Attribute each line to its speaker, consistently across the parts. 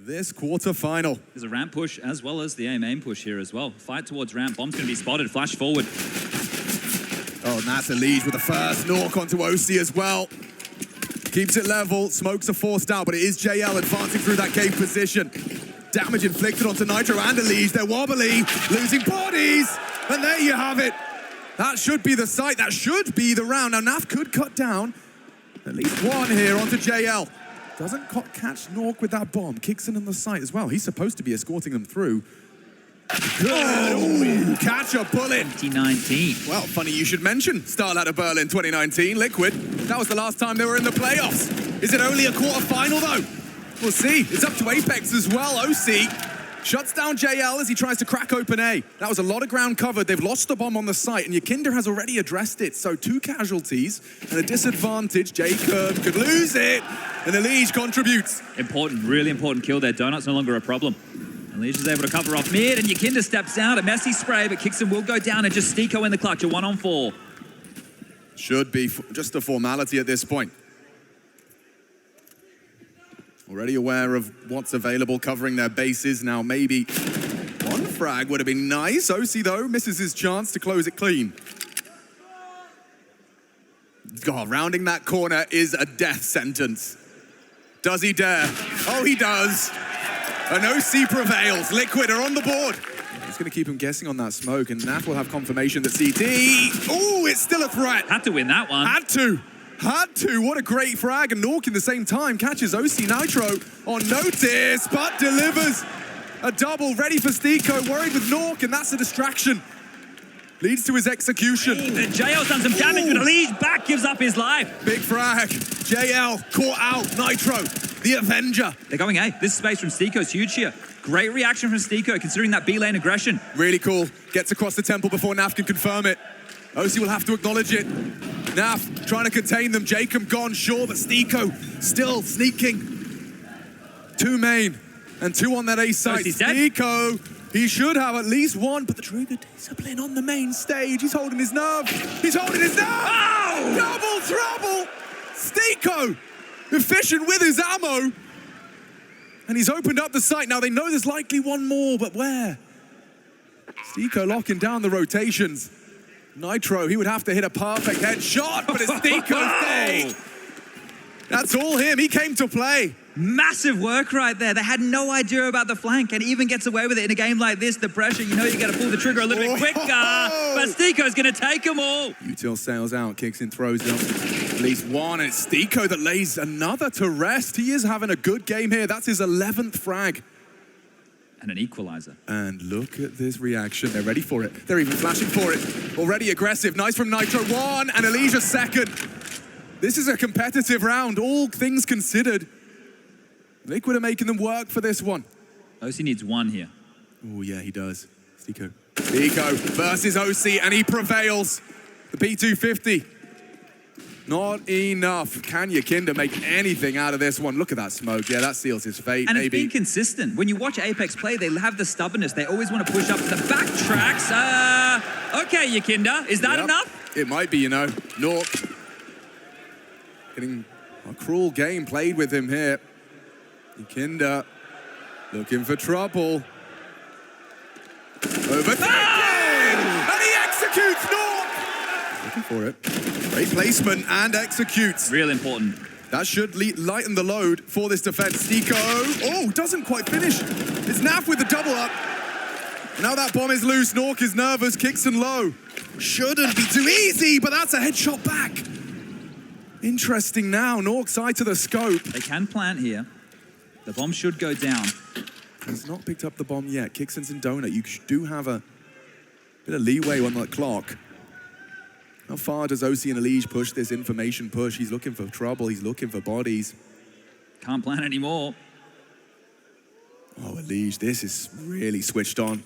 Speaker 1: this quarterfinal.
Speaker 2: There's a ramp push as well as the aim push here as well. Fight towards ramp. Bomb's going to be spotted. Flash forward.
Speaker 1: Oh, and that's a lead with the first knock onto OC as well. Keeps it level. Smokes are forced out, but it is JL advancing through that cave position. Damage inflicted onto Nitro and Elige. They're wobbly, losing bodies. And there you have it. That should be the sight. That should be the round. Now, Naf could cut down at least one here onto JL. Doesn't catch Nork with that bomb. Kicks in on the site as well. He's supposed to be escorting them through. Good. Ooh, catch a bullet.
Speaker 2: 2019.
Speaker 1: Well, funny you should mention Starlight of Berlin 2019. Liquid. That was the last time they were in the playoffs. Is it only a quarterfinal, though? We'll see. It's up to Apeks as well. OC shuts down JL as he tries to crack open A. That was a lot of ground covered. They've lost the bomb on the site, and Yakinder has already addressed it. So 2 casualties and a disadvantage. Jacob could lose it, and Elige contributes.
Speaker 2: Important, really important kill there. Donut's no longer a problem. Elige is able to cover off mid, and Yakinder steps out. A messy spray, but Kixon will go down, and just Stiko in the clutch, a 1-on-4.
Speaker 1: Should be just a formality at this point. Already aware of what's available, covering their bases. Now maybe one frag would have been nice. OC, though, misses his chance to close it clean. God, rounding that corner is a death sentence. Does he dare? Oh, he does. And OC prevails. Liquid are on the board. He's going to keep him guessing on that smoke, and Nat will have confirmation that CT... Oh, it's still a threat.
Speaker 2: Had to win that one.
Speaker 1: Had to. What a great frag. And Nork in the same time catches OC Nitro on notice, but delivers a double. Ready for Stiko, worried with Nork, and that's a distraction. Leads to his execution.
Speaker 2: JL's done some damage, but Elige back gives up his life.
Speaker 1: Big frag. JL caught out. Nitro, the Avenger.
Speaker 2: They're going A. This space from Stiko is huge here. Great reaction from Stiko, considering that B lane aggression.
Speaker 1: Really cool. Gets across the temple before Naf can confirm it. OC will have to acknowledge it. Naf trying to contain them. Jacob gone, sure, but Stiko still sneaking. 2 main and 2 on that A site. Stiko, he should have at least 1, but the trigger discipline on the main stage. He's holding his nerve. He's holding his nerve. Oh! Double trouble. Stiko, efficient with his ammo. And he's opened up the site. Now they know there's likely 1 more, but where? Stiko locking down the rotations. Nitro, he would have to hit a perfect headshot, but it's Stiko's day. That's all him. He came to play.
Speaker 2: Massive work right there. They had no idea about the flank, and even gets away with it in a game like this. The pressure, you know you got to pull the trigger a little bit quicker, but Stiko's going to take them all.
Speaker 1: Util sails out, kicks in, throws it up. At least 1, and it's Stiko that lays another to rest. He is having a good game here. That's his 11th frag.
Speaker 2: And an equalizer.
Speaker 1: And look at this reaction. They're ready for it. They're even flashing for it. Already aggressive. Nice from Nitro. 1, and Elige 2nd. This is a competitive round, all things considered. Liquid are making them work for this one.
Speaker 2: OC needs 1 here.
Speaker 1: Oh, yeah, he does. Stiko versus OC, and he prevails. The P250. Not enough. Can Yakinder make anything out of this one? Look at that smoke. Yeah, that seals his fate,
Speaker 2: and
Speaker 1: maybe.
Speaker 2: It's been consistent. When you watch Apeks play, they have the stubbornness. They always want to push up the backtracks. Okay, Yakinder. Is that enough?
Speaker 1: It might be, you know. Nork getting a cruel game played with him here. Yakinder looking for trouble. Overtaken! And he executes Nork! Looking for it. Great placement and executes.
Speaker 2: Real important.
Speaker 1: That should lighten the load for this defense. Stiko, oh, doesn't quite finish. It's Naf with the double up. Now that bomb is loose. Nork is nervous, kicks and low. Shouldn't be too easy, but that's a headshot back. Interesting now. Nork side to the scope.
Speaker 2: They can plant here. The bomb should go down.
Speaker 1: He's not picked up the bomb yet. Kixon's in donut. You do have a bit of leeway on that clock. How far does OC and Elige push this information push? He's looking for trouble. He's looking for bodies.
Speaker 2: Can't plan anymore.
Speaker 1: Oh, Elige, this is really switched on.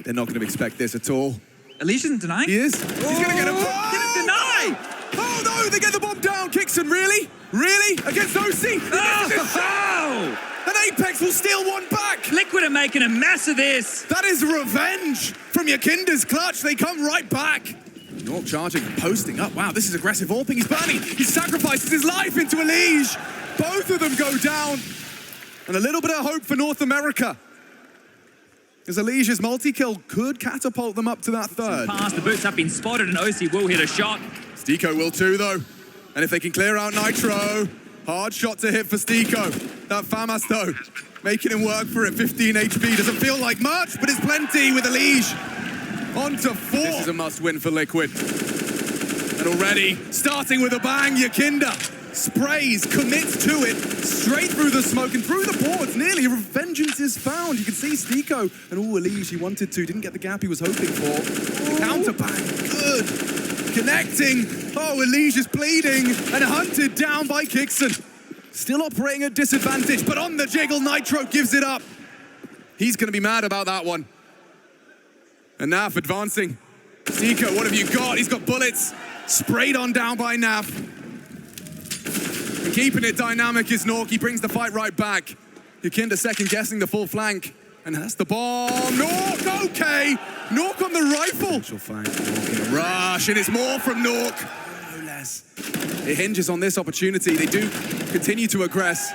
Speaker 1: They're not going to expect this at all.
Speaker 2: Elige isn't denying?
Speaker 1: He is. He's going to get a bomb.
Speaker 2: Didn't deny!
Speaker 1: Oh, no, they get the bomb down. Kixon, really? Really? Against OC?
Speaker 2: Oh!
Speaker 1: And Apeks will steal 1 back.
Speaker 2: Liquid are making a mess of this.
Speaker 1: That is revenge from Yakinder's clutch. They come right back. Nork charging and posting up. Wow, this is aggressive AWPing. He's burning. He sacrifices his life into Elige. Both of them go down. And a little bit of hope for North America. As Elijah's multi-kill could catapult them up to that third.
Speaker 2: Pass, the boots have been spotted and OC will hit a shot.
Speaker 1: Stiko will too though. And if they can clear out Nitro, hard shot to hit for Stiko. That FAMAS though, making him work for it. 15 HP, doesn't feel like much, but it's plenty with Elige. On to 4. This is a must win for Liquid. And already, starting with a bang, Yakinda sprays, commits to it, straight through the smoke and through the boards. Nearly, vengeance is found. You can see Stiko, and Elige, he wanted to, didn't get the gap he was hoping for. The counter bang, good. Connecting. Oh, Elige is bleeding and hunted down by Kixon. Still operating at disadvantage, but on the jiggle, Nitro gives it up. He's going to be mad about that one. And Naf advancing. Stiko, what have you got? He's got bullets. Sprayed on down by Naf. And keeping it dynamic is Nork. He brings the fight right back. Yakinda second guessing the full flank. And that's the bomb. Nork, okay. Nork on the rifle. She'll find Nork in a rush, and it's more from Nork. No less. It hinges on this opportunity. They do continue to aggress.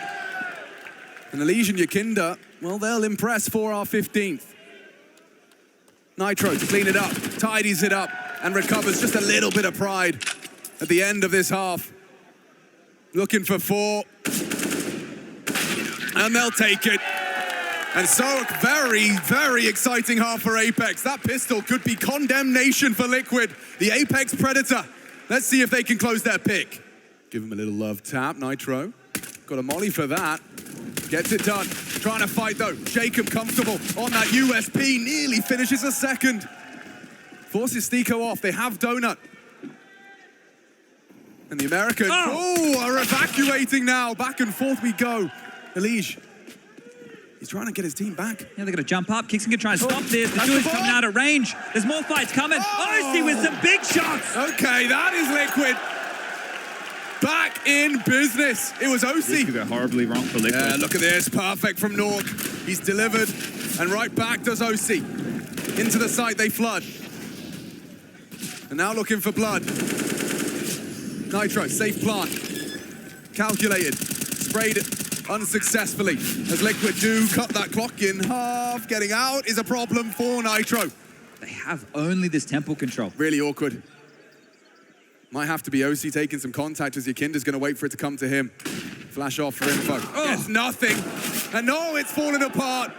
Speaker 1: And Elijah and Yakinda, well, they'll impress for our 15th. Nitro to clean it up, tidies it up, and recovers just a little bit of pride at the end of this half. Looking for 4. And they'll take it. And so, very, very exciting half for Apeks. That pistol could be condemnation for Liquid, the Apeks Predator. Let's see if they can close their pick. Give him a little love tap, Nitro. Got a molly for that. Gets it done. Trying to fight though. Jacob comfortable on that USP. Nearly finishes a second. Forces Stiko off. They have Donut. And the Americans, are evacuating now. Back and forth we go. Elige. He's trying to get his team back.
Speaker 2: Yeah, they're going to jump up. Kixon can try and stop this. The Jewish coming out of range. There's more fights coming. OC with some big shots.
Speaker 1: Okay, that is Liquid. Back in business. It was OC.
Speaker 2: This could go horribly wrong for Liquid.
Speaker 1: Yeah, look at this. Perfect from Nork. He's delivered. And right back does OC. Into the site they flood. And now looking for blood. Nitro, safe plant. Calculated. Sprayed unsuccessfully. As Liquid do cut that clock in half. Getting out is a problem for Nitro.
Speaker 2: They have only this temple control.
Speaker 1: Really awkward. Might have to be OC taking some contact as Yakinda's going to wait for it to come to him. Flash off for info. It's nothing. And no, it's falling apart.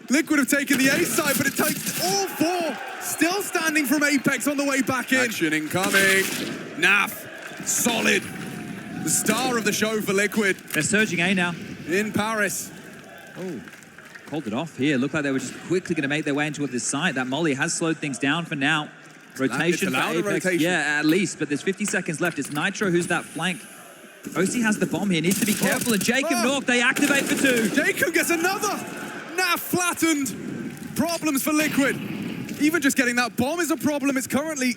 Speaker 1: Liquid have taken the A side, but it takes all 4. Still standing from Apeks on the way back in. Action incoming. Naf, solid. The star of the show for Liquid.
Speaker 2: They're surging A now.
Speaker 1: In Paris.
Speaker 2: Oh, called it off here. Looked like they were just quickly going to make their way into this site. That molly has slowed things down for now. Rotation for Apeks. Rotation. Yeah, at least, but there's 50 seconds left. It's Nitro who's that flank. OC has the bomb here, needs to be careful, and Jacob Nork, they activate for 2.
Speaker 1: Jacob gets another! Naf flattened. Problems for Liquid. Even just getting that bomb is a problem. It's currently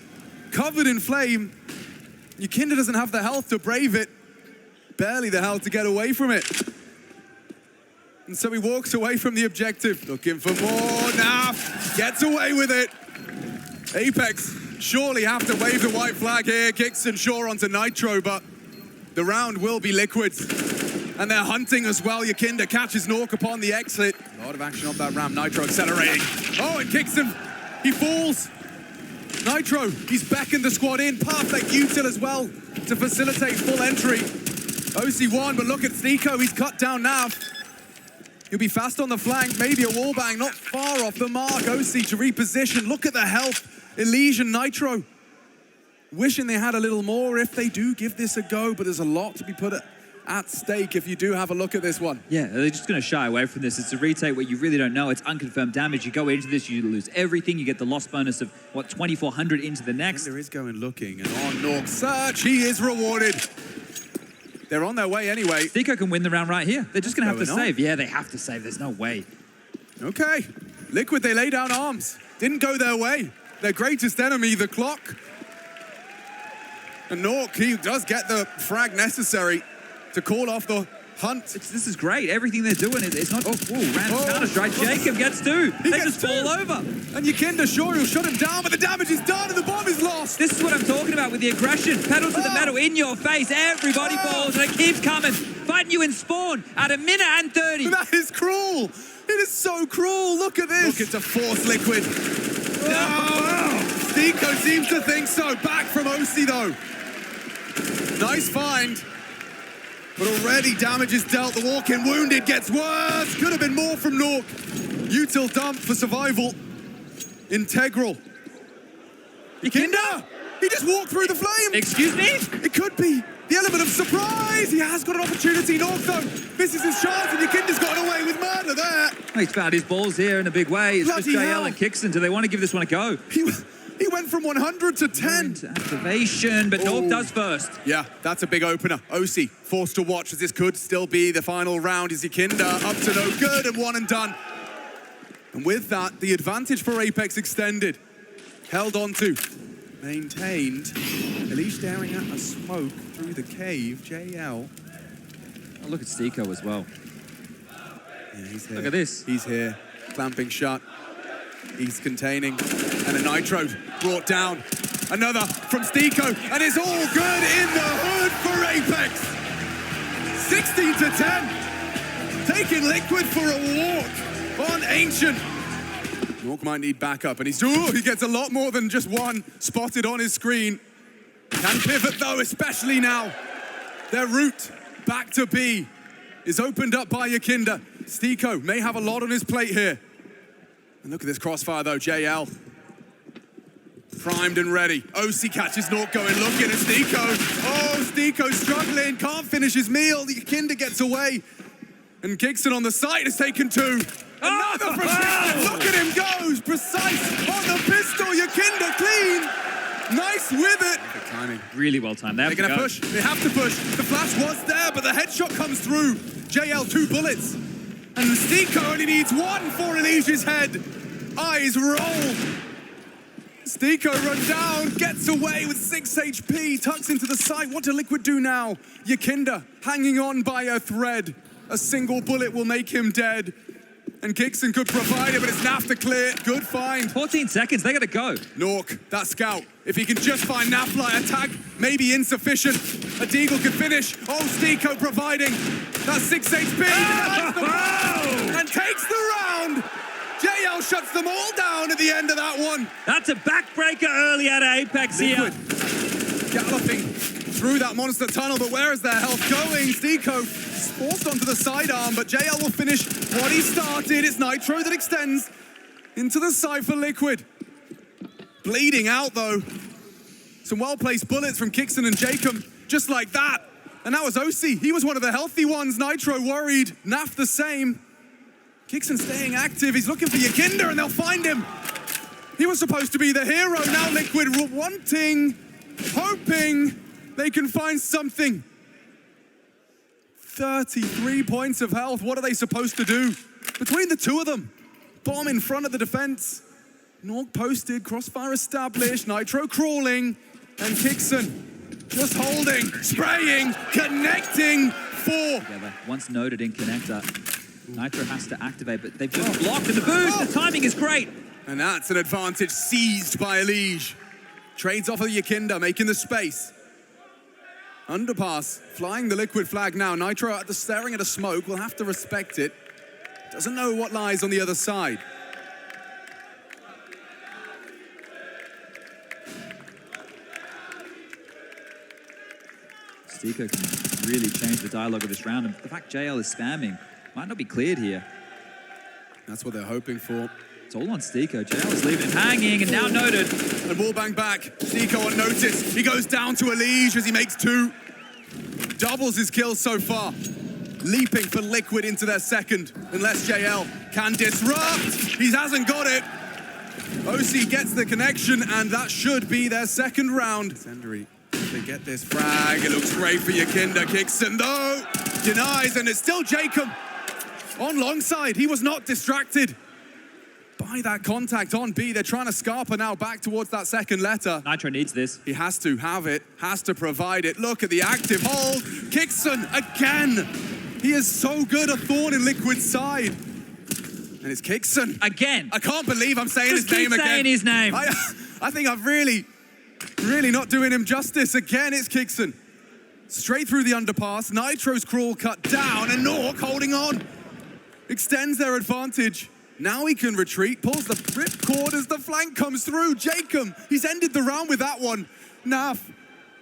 Speaker 1: covered in flame. Yakinda doesn't have the health to brave it. Barely the health to get away from it. And so he walks away from the objective. Looking for more. Naf gets away with it. Apeks surely have to wave the white flag here. Kixon sure onto Nitro, but the round will be Liquid's. And they're hunting as well. Yakinda catches Nork upon the exit. A lot of action up that ramp. Nitro accelerating. Oh, and Kixon, he falls. Nitro, he's beckoned the squad in. Perfect util as well to facilitate full entry. OC1, but look at Stiko. He's cut down Nav. He'll be fast on the flank. Maybe a wallbang, not far off the mark. OC to reposition. Look at the health. Elysian Nitro. Wishing they had a little more if they do give this a go, but there's a lot to be put at stake if you do have a look at this one.
Speaker 2: Yeah, they're just going to shy away from this. It's a retake where you really don't know. It's unconfirmed damage. You go into this, you lose everything. You get the loss bonus of, what, 2,400 into the next.
Speaker 1: There is going looking, and on Nork's search, he is rewarded. They're on their way anyway.
Speaker 2: Stiko can win the round right here. They're just going to have to save. Yeah, they have to save. There's no way.
Speaker 1: Okay. Liquid, they lay down arms. Didn't go their way. Their greatest enemy, the clock. And Nork, he does get the frag necessary to call off the hunt.
Speaker 2: This is great. Everything they're doing, it's not... random counter strike. Jacob gets 2. They just fall over.
Speaker 1: And Yakinda, sure, he'll shut him down, but the damage is done and the bomb is lost.
Speaker 2: This is what I'm talking about with the aggression. Pedal to the metal, in your face. Everybody falls, and it keeps coming. fighting you in spawn at a minute and 30.
Speaker 1: That is cruel. It is so cruel. Look at this. Looking to force Liquid. Oh, niko seems to think so. Back from OC though. Nice find. But already damage is dealt. The walk-in wounded gets worse. Could have been more from Nork. Util dump for survival. Integral. Yikinda! He just walked through the flame.
Speaker 2: Excuse me?
Speaker 1: It could be the element of surprise. He has got an opportunity. Nork though. This is his chance and Yikinda's gotten away with murder there.
Speaker 2: He's found his balls here in a big way. It's just JL and Kixon. Do they want to give this one a go?
Speaker 1: He went from 100 to 10.
Speaker 2: Into activation, but Nork does first.
Speaker 1: Yeah, that's a big opener. OC forced to watch as this could still be the final round. Is Yikinda up to no good and one and done. And with that, the advantage for Apeks extended. Held on to. Maintained. Elish staring at a smoke through the cave. JL.
Speaker 2: Oh, look at niko as well.
Speaker 1: Yeah, he's here.
Speaker 2: Look at this.
Speaker 1: He's here. Clamping shut. He's containing. And a nitro brought down. Another from niko. And it's all good in the hood for Apeks. 16 to 10. Taking Liquid for a walk on Ancient. Nork might need backup. And he gets a lot more than just one spotted on his screen. Can pivot though, especially now. Their route back to B is opened up by Yikinda. niko may have a lot on his plate here. And look at this crossfire though, JL. Primed and ready. OC catches Nork going, looking at niko. Oh, niko struggling, can't finish his meal. Yikinda gets away. And Kixon on the side has taken two. Another from Kixon, look at him goes. Precise on the pistol, Yikinda clean. Nice with it. Good timing.
Speaker 2: Really well timed.
Speaker 1: They're gonna push, they have to push. The flash was there, but the headshot comes through. JL 2 bullets. And niko only needs one for Elige's head. Eyes roll. niko runs down, gets away with 6 HP, tucks into the side. What do Liquid do now? Yikinda hanging on by a thread. A single bullet will make him dead. And Kixon could provide it, but it's Naf to clear. Good find.
Speaker 2: 14 seconds, they gotta go.
Speaker 1: Nork, that scout. If he can just find Nafly, a tag may be insufficient. A Deagle could finish. Oh, niko providing. That's 6 HP. And takes the round. JL shuts them all down at the end of that one.
Speaker 2: That's a backbreaker early out of Apeks here.
Speaker 1: Galloping through that monster tunnel, but where is their health going? niko forced onto the sidearm, but JL will finish what he started. It's nitro that extends into the side for Liquid. Bleeding out though. Some well-placed bullets from Kixon and Jacob, just like that. And that was OC. He was one of the healthy ones. Nitro worried. Naf the same. Kixon staying active. He's looking for Yikinda and they'll find him. He was supposed to be the hero. Now Liquid wanting, hoping they can find something. 33 points of health. What are they supposed to do? Between the two of them. Bomb in front of the defense. Nork posted, crossfire established, nitro crawling, and Kixon just holding, spraying, connecting for.
Speaker 2: Together. Once noted in connector, nitro has to activate, but they've just blocked in the boost. The timing is great.
Speaker 1: And that's an advantage seized by Elige. Trades off of Yikinda, making the space. Underpass, flying the Liquid flag now. Nitro staring at a smoke, will have to respect it. Doesn't know what lies on the other side.
Speaker 2: niko can really change the dialogue of this round, and the fact JL is spamming might not be cleared here.
Speaker 1: That's what they're hoping for.
Speaker 2: It's all on niko. JL is leaving him hanging, and now noted.
Speaker 1: And wallbang back. niko on notice. He goes down to Elige as he makes 2. Doubles his kills so far. Leaping for Liquid into their second. Unless JL can disrupt. He hasn't got it. OC gets the connection, and that should be their second round. Senderi, they get this frag. It looks great for Yikinda. Kixon, though, denies, and it's still Jacob on long side. He was not distracted by that contact on B. They're trying to Scarpa now back towards that second letter.
Speaker 2: Nitro needs this.
Speaker 1: He has to have it, has to provide it. Look at the active hold. Kixon again. He is so good a thorn in Liquid's side. And it's Kixon.
Speaker 2: Again.
Speaker 1: I can't believe I'm saying
Speaker 2: Just
Speaker 1: his name
Speaker 2: keep
Speaker 1: again.
Speaker 2: saying his name.
Speaker 1: I think I'm really not doing him justice. Again, it's Kixon. straight through the underpass. Nitro's crawl cut down, and Nork holding on. Extends their advantage. Now he can retreat, pulls the ripcord as the flank comes through. Jacob, he's ended the round with that one. Naf,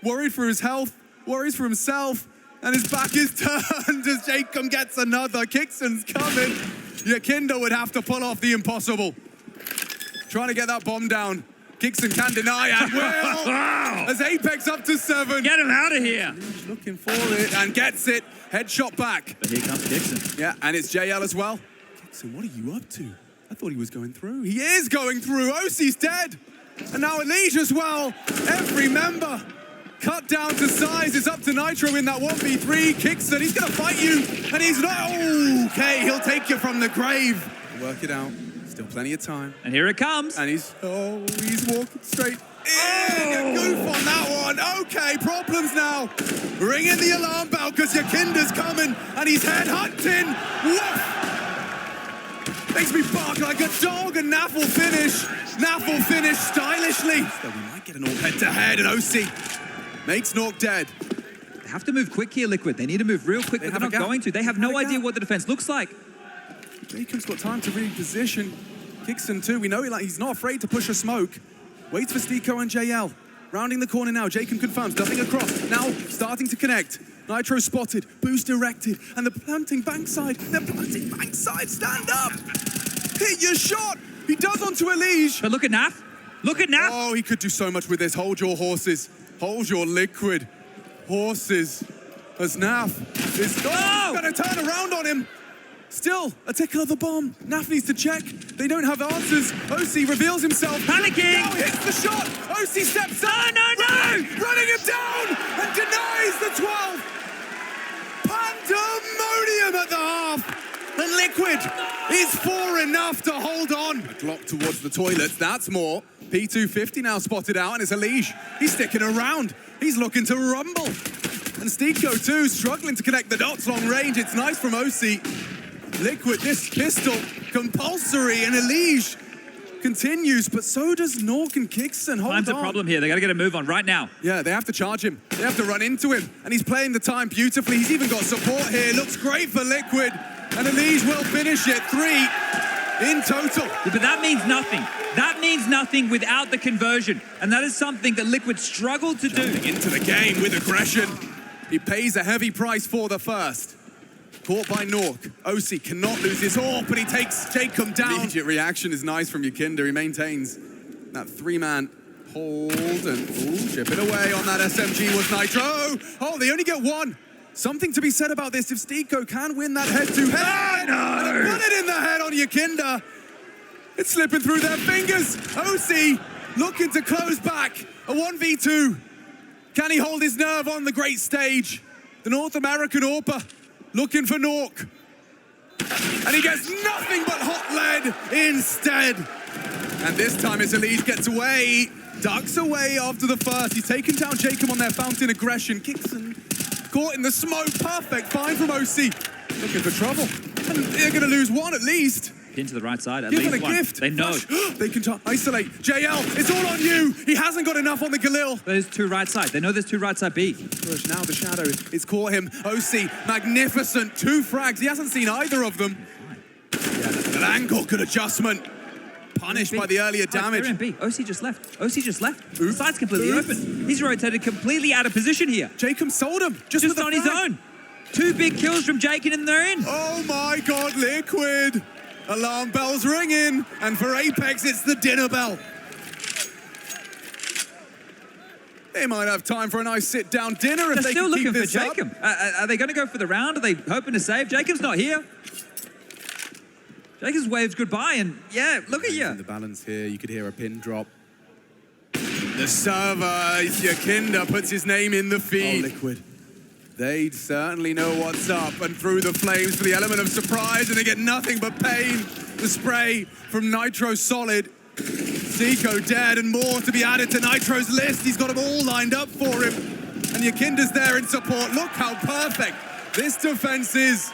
Speaker 1: worried for his health, worries for himself, and his back is turned as Jacob gets another. Kixon's coming. Yakinda would have to pull off the impossible. Trying to get that bomb down. Kixon can deny and will. As Apeks up to 7.
Speaker 2: Get him out of here.
Speaker 1: Looking for it and gets it. Headshot back.
Speaker 2: But here comes Kixon.
Speaker 1: Yeah, and it's JL as well. Kixon, what are you up to? I thought he was going through. He is going through. OC's dead. And now Elige as well. Every member cut down to size. It's up to Nitro in that 1v3. Kixon, he's going to fight you. And he's not. Okay, he'll take you from the grave. Work it out. Still plenty of time.
Speaker 2: And here it comes.
Speaker 1: And he's walking straight in. Goof on that one. Okay, problems now. Ring in the alarm bell because Yakinda's coming and he's head hunting. Woof! Makes me bark like a dog, and Naf will finish. Naf will finish stylishly. So we might get an all head-to-head, and OC makes Nork dead.
Speaker 2: They have to move quick here, Liquid. They need to move real quick, but they're not going to. They have no idea what the defense looks like.
Speaker 1: Jacob's got time to reposition. Kixon too. We know he's not afraid to push a smoke. Waits for Stiko and JL. Rounding the corner now. Jacob confirms. Ducking across. Now starting to connect. Nitro spotted. Boost erected. And the planting bankside. They're planting bankside. Stand up. Hit your shot. He does onto Elige.
Speaker 2: But look at Naf. Look at Naf.
Speaker 1: Oh, he could do so much with this. Hold your horses. Hold your Liquid horses. As Naf is going to turn around on him. Still, a tickle of the bomb. Naf needs to check. They don't have answers. OC reveals himself.
Speaker 2: Panicking.
Speaker 1: Now hits the shot. OC steps up.
Speaker 2: No.
Speaker 1: Running him down and denies the 12. Pandemonium at the half. And Liquid is 4 enough to hold on. A Glock towards the toilets. That's more. P250 now spotted out, and it's Elige. He's sticking around. He's looking to rumble. And Stiko too, struggling to connect the dots long range. It's nice from OC. Liquid, this pistol, compulsory, and Elige continues, but so does Nork and Kixon. Hold
Speaker 2: Time's
Speaker 1: on.
Speaker 2: a problem here. They got to get a move on right now.
Speaker 1: Yeah, they have to charge him. They have to run into him, and he's playing the time beautifully. He's even got support here. Looks great for Liquid, and Elige will finish it. 3 in total.
Speaker 2: But that means nothing. That means nothing without the conversion, and that is something that Liquid struggled to do.
Speaker 1: Into the game with aggression. He pays a heavy price for the first. Caught by Nork. OC cannot lose his AWP, but he takes Jacob down. Immediate reaction is nice from Yakinda. He maintains that 3-man hold and chip it away on that SMG was Nitro. Oh, they only get 1. Something to be said about this. If Stiko can win that head-to-head. And a bullet in the head on Yakinda. It's slipping through their fingers. OC looking to close back. A 1v2. Can he hold his nerve on the great stage? The North American AWPer. Looking for Nork. And he gets nothing but hot lead instead. And this time it's Elige gets away. Ducks away after the first. He's taken down Jacob on their fountain aggression. Kixon caught in the smoke. Perfect find from OC. Looking for trouble. And they're going to lose 1 at least.
Speaker 2: Pin to the right side.
Speaker 1: Give it a gift.
Speaker 2: They know.
Speaker 1: They can isolate. JL, it's all on you. He hasn't got enough on the Galil.
Speaker 2: There's 2 right side. They know there's 2 right side B.
Speaker 1: Push now, the shadow. It's caught him. OC, magnificent. 2 frags. He hasn't seen either of them. Yeah, an angle, good adjustment. Punished by the earlier damage.
Speaker 2: They're in B. OC just left. OC just left. The side's completely open. He's rotated completely out of position here.
Speaker 1: Jacob sold him. Just
Speaker 2: on his own. 2 big kills from Jacob and they're in.
Speaker 1: Oh my God, Liquid. Alarm bells ringing, and for Apeks, it's the dinner bell. They might have time for a nice sit-down dinner if they can keep this up.
Speaker 2: They're still looking for Jacob. Are they going to go for the round? Are they hoping to save? Jacob's not here. Jacob's waved goodbye, and yeah, look at you.
Speaker 1: The balance here, you could hear a pin drop. The server, Yakinda, puts his name in the feed. Oh, Liquid. They certainly know what's up, and through the flames for the element of surprise, and they get nothing but pain. The spray from Nitro solid. Zico dead, and more to be added to Nitro's list. He's got them all lined up for him. And Yakinda's there in support. Look how perfect this defense is.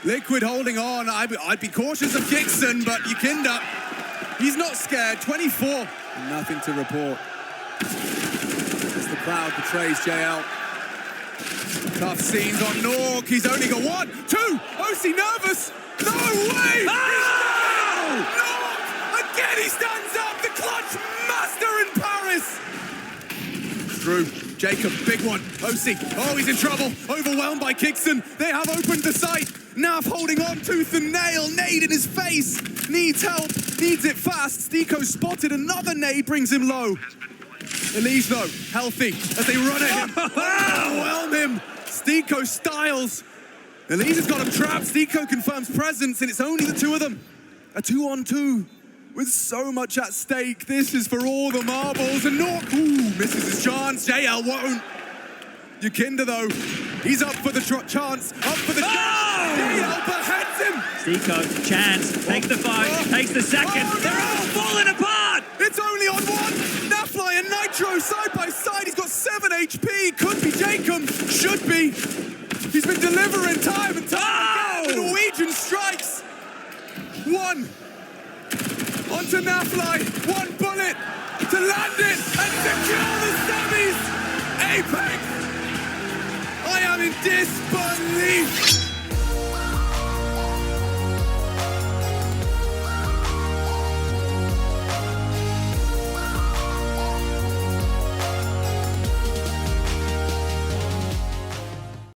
Speaker 1: Liquid holding on. I'd be cautious of Kixon, but Yakinda, he's not scared. 24. Nothing to report. As the crowd betrays JL. Tough scenes on Nork. He's only got 1, 2. OC nervous. No way!
Speaker 2: Oh!
Speaker 1: Nork! Again he stands up. The clutch master in Paris. Drew, Jacob, big one. OC, oh, he's in trouble. Overwhelmed by Kickson. They have opened the sight. Naf holding on tooth and nail. Nade in his face. Needs help. Needs it fast. Stiko spotted another nade, brings him low. Elise, though, healthy as they run at him. Overwhelm him. Stiko styles. Elise has got him trapped. Stiko confirms presence, and it's only the two of them. A 2-on-2 with so much at stake. This is for all the marbles. And Nork, misses his chance. JL won't. Yukinda, though, he's up for the chance. Up for the chance. JL beheads him.
Speaker 2: Stiko, chance, takes the fight, takes the second. They're all falling apart.
Speaker 1: It's only on one. Nafly and Nitro side by side. He's got 7 HP. Could be Jacob. Should be. He's been delivering time and time again. The Norwegian strikes. 1. Onto Nafly. 1 bullet to land it and secure the semis. Apeks. I am in disbelief.